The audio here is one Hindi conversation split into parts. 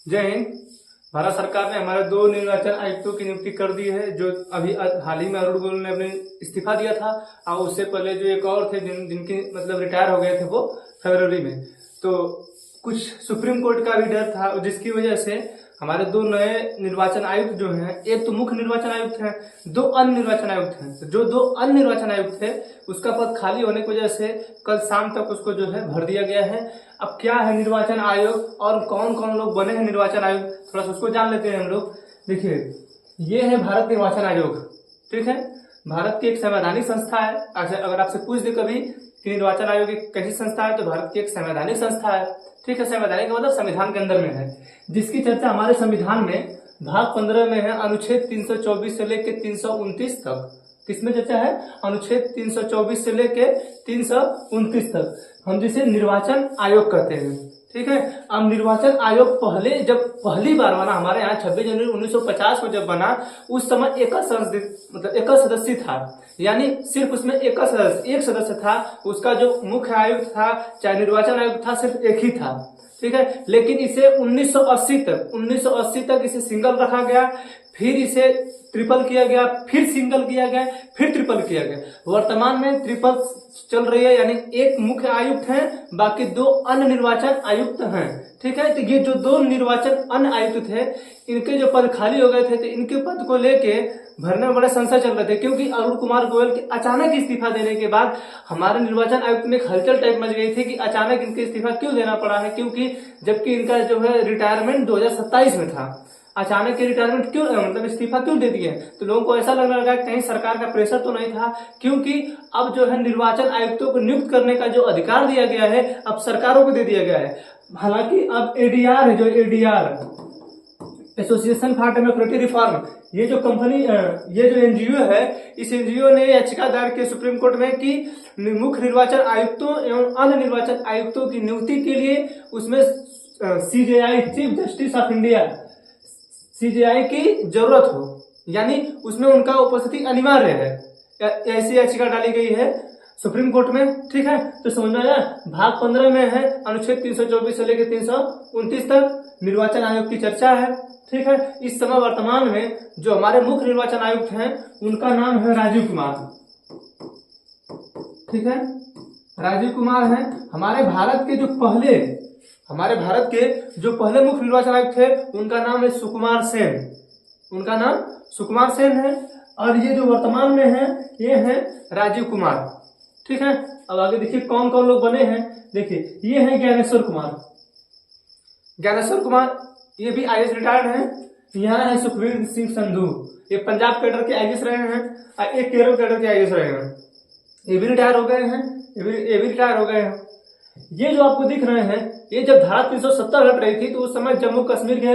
जय हिंद। भारत सरकार ने हमारे 2 निर्वाचन आयुक्तों की नियुक्ति कर दी है। जो अभी हाल ही में अरुण गोयल ने अपने इस्तीफा दिया था और उससे पहले जो एक और थे जिनके मतलब रिटायर हो गए थे वो फरवरी में। तो कुछ सुप्रीम कोर्ट का भी डर था, जिसकी वजह से हमारे 2 नए निर्वाचन आयुक्त जो हैं, एक तो मुख्य निर्वाचन आयुक्त हैं, 2 अन्य निर्वाचन आयुक्त हैं। तो जो 2 अन्य निर्वाचन आयुक्त थे उसका पद खाली होने की वजह से कल शाम तक उसको जो है भर दिया गया है। अब क्या है निर्वाचन आयोग और कौन कौन लोग बने हैं निर्वाचन आयोग, थोड़ा सा उसको जान लेते हैं हम लोग। देखिए, ये है भारत निर्वाचन आयोग, ठीक है। भारत की एक संवैधानिक संस्था है। अगर आपसे पूछ दे कभी कि निर्वाचन आयोग एक कैसी संस्था है, तो भारत की एक संवैधानिक संस्था है, ठीक है। संवैधानिक का मतलब संविधान के अंदर में है, जिसकी चर्चा हमारे संविधान में भाग 15 में है, अनुच्छेद 324 से लेकर 329 तक। किसमें चर्चा है? अनुच्छेद 324 से लेकर 329 तक, हम जिसे निर्वाचन आयोग कहते हैं, ठीक है। अब निर्वाचन आयोग जब पहली बार बना हमारे यहाँ 26 जनवरी 1950 को जब बना, उस समय एक सदस्य था, यानी सिर्फ उसमें एक सदस्य था। उसका जो मुख्य आयुक्त था, चाहे निर्वाचन आयुक्त था, सिर्फ एक ही था, ठीक है। लेकिन इसे 1980 तक इसे सिंगल रखा गया, फिर इसे ट्रिपल किया गया, फिर सिंगल किया गया, फिर ट्रिपल किया गया। वर्तमान में ट्रिपल चल रही है, यानी एक मुख्य आयुक्त है, बाकी 2 अन्य निर्वाचन आयुक्त हैं, ठीक है। तो ये जो 2 निर्वाचन अन्य आयुक्त थे, इनके जो पद खाली हो गए थे, तो इनके पद को लेके भरने में बड़े संशय चल रहे थे, क्योंकि अरुण कुमार गोयल के अचानक इस्तीफा देने के बाद हमारे निर्वाचन आयुक्त में एक हलचल टाइप मच गई थी कि अचानक इनके इस्तीफा क्यों देना पड़ा है, क्योंकि जबकि इनका जो है रिटायरमेंट 2027 में था। अचानक के रिटायरमेंट क्यों, मतलब इस्तीफा क्यों दे दिए? तो लोगों को ऐसा लगने लगा कहीं सरकार का प्रेशर तो नहीं था, क्योंकि अब जो है निर्वाचन आयुक्तों को नियुक्त करने का जो अधिकार दिया गया है, अब सरकारों को दे दिया गया है। हालांकि अब एडीआर है, जो ADR association for democratic reform, ये जो कंपनी, ये जो एनजीओ है, इस एनजीओ ने याचिका दायर की सुप्रीम कोर्ट में कि मुख्य निर्वाचन आयुक्तों एवं अन्य निर्वाचन आयुक्तों की नियुक्ति के लिए उसमें CJI, chief justice of India, CJI की जरूरत हो, यानी उसमें उनका उपस्थिति अनिवार्य है। ऐसी याचिका डाली गई है सुप्रीम कोर्ट में, ठीक है। तो समझ में आया, भाग 15 में है, अनुच्छेद 324 से लेकर 329 तक निर्वाचन आयोग की चर्चा है, ठीक है। इस समय वर्तमान में जो हमारे मुख्य निर्वाचन आयुक्त हैं, उनका नाम है राजीव कुमार, ठीक है। राजीव कुमार हैं। हमारे भारत के जो पहले मुख्य निर्वाचन आयुक्त थे, उनका नाम है सुकुमार सेन, उनका नाम सुकुमार सेन है। और ये जो वर्तमान में है, ये है राजीव कुमार, ठीक है। अब आगे देखिए कौन कौन लोग बने हैं। देखिए, ये है ज्ञानेश्वर कुमार, ये भी आईएएस रिटायर्ड हैं। यहाँ है सुखवीर सिंह संधू, ये पंजाब कैडर के आईएएस रहे हैं, और एक केरल कैडर के आईएएस रहे हैं, ये भी रिटायर हो गए हैं, ये भी रिटायर हो गए हैं। ये जो आपको दिख रहे हैं, ये जब धारा 370 हट रही थी, तो उस समय जम्मू कश्मीर के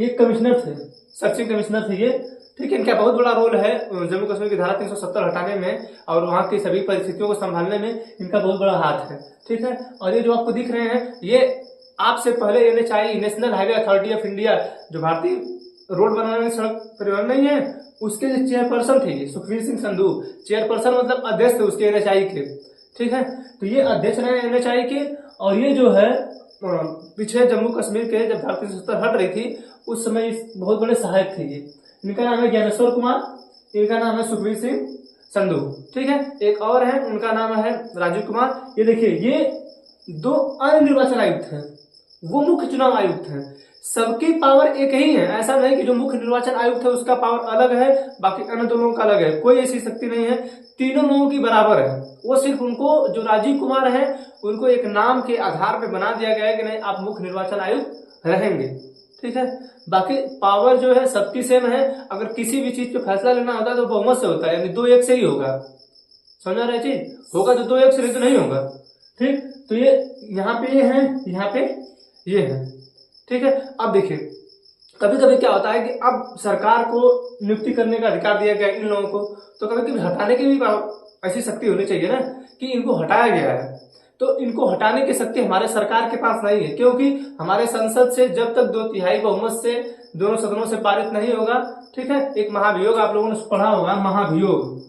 ये कमिश्नर थे, सर्चिंग कमिश्नर थे ये, ठीक है। इनका बहुत बड़ा रोल है जम्मू कश्मीर की धारा 370 हटाने में, और वहां की सभी परिस्थितियों को संभालने में इनका बहुत बड़ा हाथ है, ठीक है। और ये जो आपको दिख रहे हैं, ये आपसे पहले NHI, national highway authority of India, जो भारतीय रोड बनाने, सड़क परिवहन नहीं है, उसके जो चेयरपर्सन थे ये सुखवीर सिंह संधू। चेयरपर्सन मतलब अध्यक्ष थे उसके एनएचआई के, ठीक है। तो ये अध्यक्ष रहे एनएचआई के। और ये जो है पीछे जम्मू कश्मीर के जब धारा 370 हट रही थी, उस समय बहुत बड़े सहायक थे ये। इनका नाम है ज्ञानेश्वर कुमार, इनका नाम है सुखवीर सिंह संधू, ठीक है। एक और है, उनका नाम है राजीव कुमार। ये देखिए, ये 2 अन्य निर्वाचन आयुक्त हैं, वो मुख्य चुनाव आयुक्त हैं। सबकी पावर एक ही है, ऐसा नहीं कि जो मुख्य निर्वाचन आयुक्त है उसका पावर अलग है, बाकी अन्य 2 लोगों का अलग है, कोई ऐसी शक्ति नहीं है, तीनों लोगों की बराबर है। वो सिर्फ उनको, जो राजीव कुमार है, उनको एक नाम के आधार पे बना दिया गया है कि नहीं, आप मुख्य निर्वाचन आयुक्त रहेंगे, ठीक है। बाकी पावर जो है सबकी सेम है। अगर किसी भी चीज पे फैसला लेना होता है तो बहुमत से होता है, यानी 2-1 से ही होगा, समझा रहे चीज, होगा तो 2-1 से, तो नहीं होगा, ठीक। तो ये यहाँ पे ये है, यहाँ पे ये है, ठीक है। अब देखिए, कभी कभी क्या होता है कि अब सरकार को नियुक्ति करने का अधिकार दिया गया इन लोगों को, तो कभी कभी हटाने की भी ऐसी शक्ति होनी चाहिए ना, कि इनको हटाया गया है, तो इनको हटाने की शक्ति हमारे सरकार के पास नहीं है, क्योंकि हमारे संसद से जब तक 2/3 बहुमत से दोनों सदनों से पारित नहीं होगा, ठीक है। एक महाभियोग आप लोगों ने पढ़ा होगा, महाभियोग,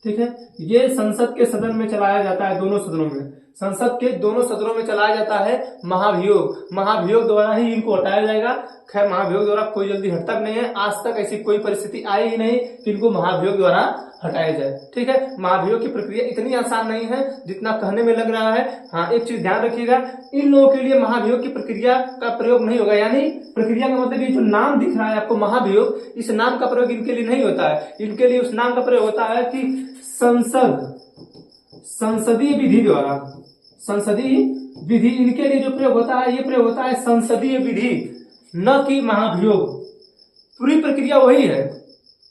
ठीक है। ये संसद के सदन में चलाया जाता है, दोनों सदनों में, संसद के दोनों सदनों में चलाया जाता है महाभियोग। महाभियोग द्वारा ही इनको हटाया जाएगा। खैर महाभियोग द्वारा कोई जल्दी हटता नहीं है, आज तक ऐसी कोई परिस्थिति आई ही नहीं कि इनको महाभियोग द्वारा हटाया जाए। ठीक है, महाभियोग की प्रक्रिया इतनी आसान नहीं है जितना कहने में लग रहा है। हाँ, एक चीज ध्यान रखिएगा, इन लोगों के लिए महाभियोग की प्रक्रिया का प्रयोग नहीं होगा। यानी प्रक्रिया का मतलब ये जो नाम दिख रहा है आपको महाभियोग, इस नाम का प्रयोग इनके लिए नहीं होता है। इनके लिए उस नाम का प्रयोग होता है कि संसदीय विधि द्वारा, संसदीय विधि, इनके लिए जो प्रयोग होता है ये प्रयोग होता है संसदीय विधि, न कि महाभियोग। पूरी प्रक्रिया वही है,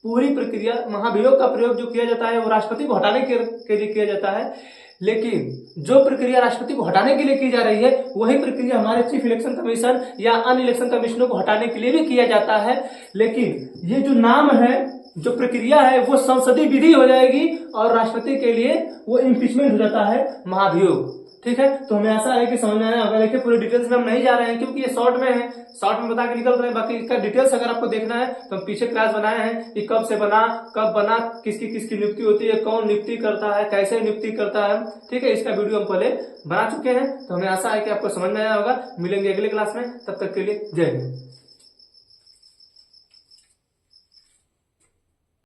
पूरी प्रक्रिया। महाभियोग का प्रयोग जो किया जाता है वो राष्ट्रपति को हटाने के लिए किया जाता है, लेकिन जो प्रक्रिया राष्ट्रपति को हटाने के लिए की जा रही है वही प्रक्रिया हमारे चीफ इलेक्शन कमीशन या अन्य इलेक्शन कमिश्नरों को हटाने के लिए भी किया जाता है। लेकिन ये जो नाम है, जो प्रक्रिया है, वो संसदीय विधि हो जाएगी और राष्ट्रपति के लिए वो इम्पीचमेंट हो जाता है महाभियोग। ठीक है, तो हमें ऐसा है कि समझ में आया होगा। देखिए पूरे डिटेल्स में हम नहीं जा रहे हैं क्योंकि ये शॉर्ट में है, शॉर्ट में बता के निकल रहे हैं। बाकी इसका डिटेल्स अगर आपको देखना है तो हम पीछे क्लास बनाए हैं कि कब से बना, कब बना, किसकी किसकी नियुक्ति होती है, कौन नियुक्ति करता है, कैसे नियुक्ति करता है। ठीक है, इसका वीडियो हम पहले बना चुके हैं। तो हमें आशा है कि आपको समझ में आया होगा। मिलेंगे अगले क्लास में, तब तक के लिए जय हिंद।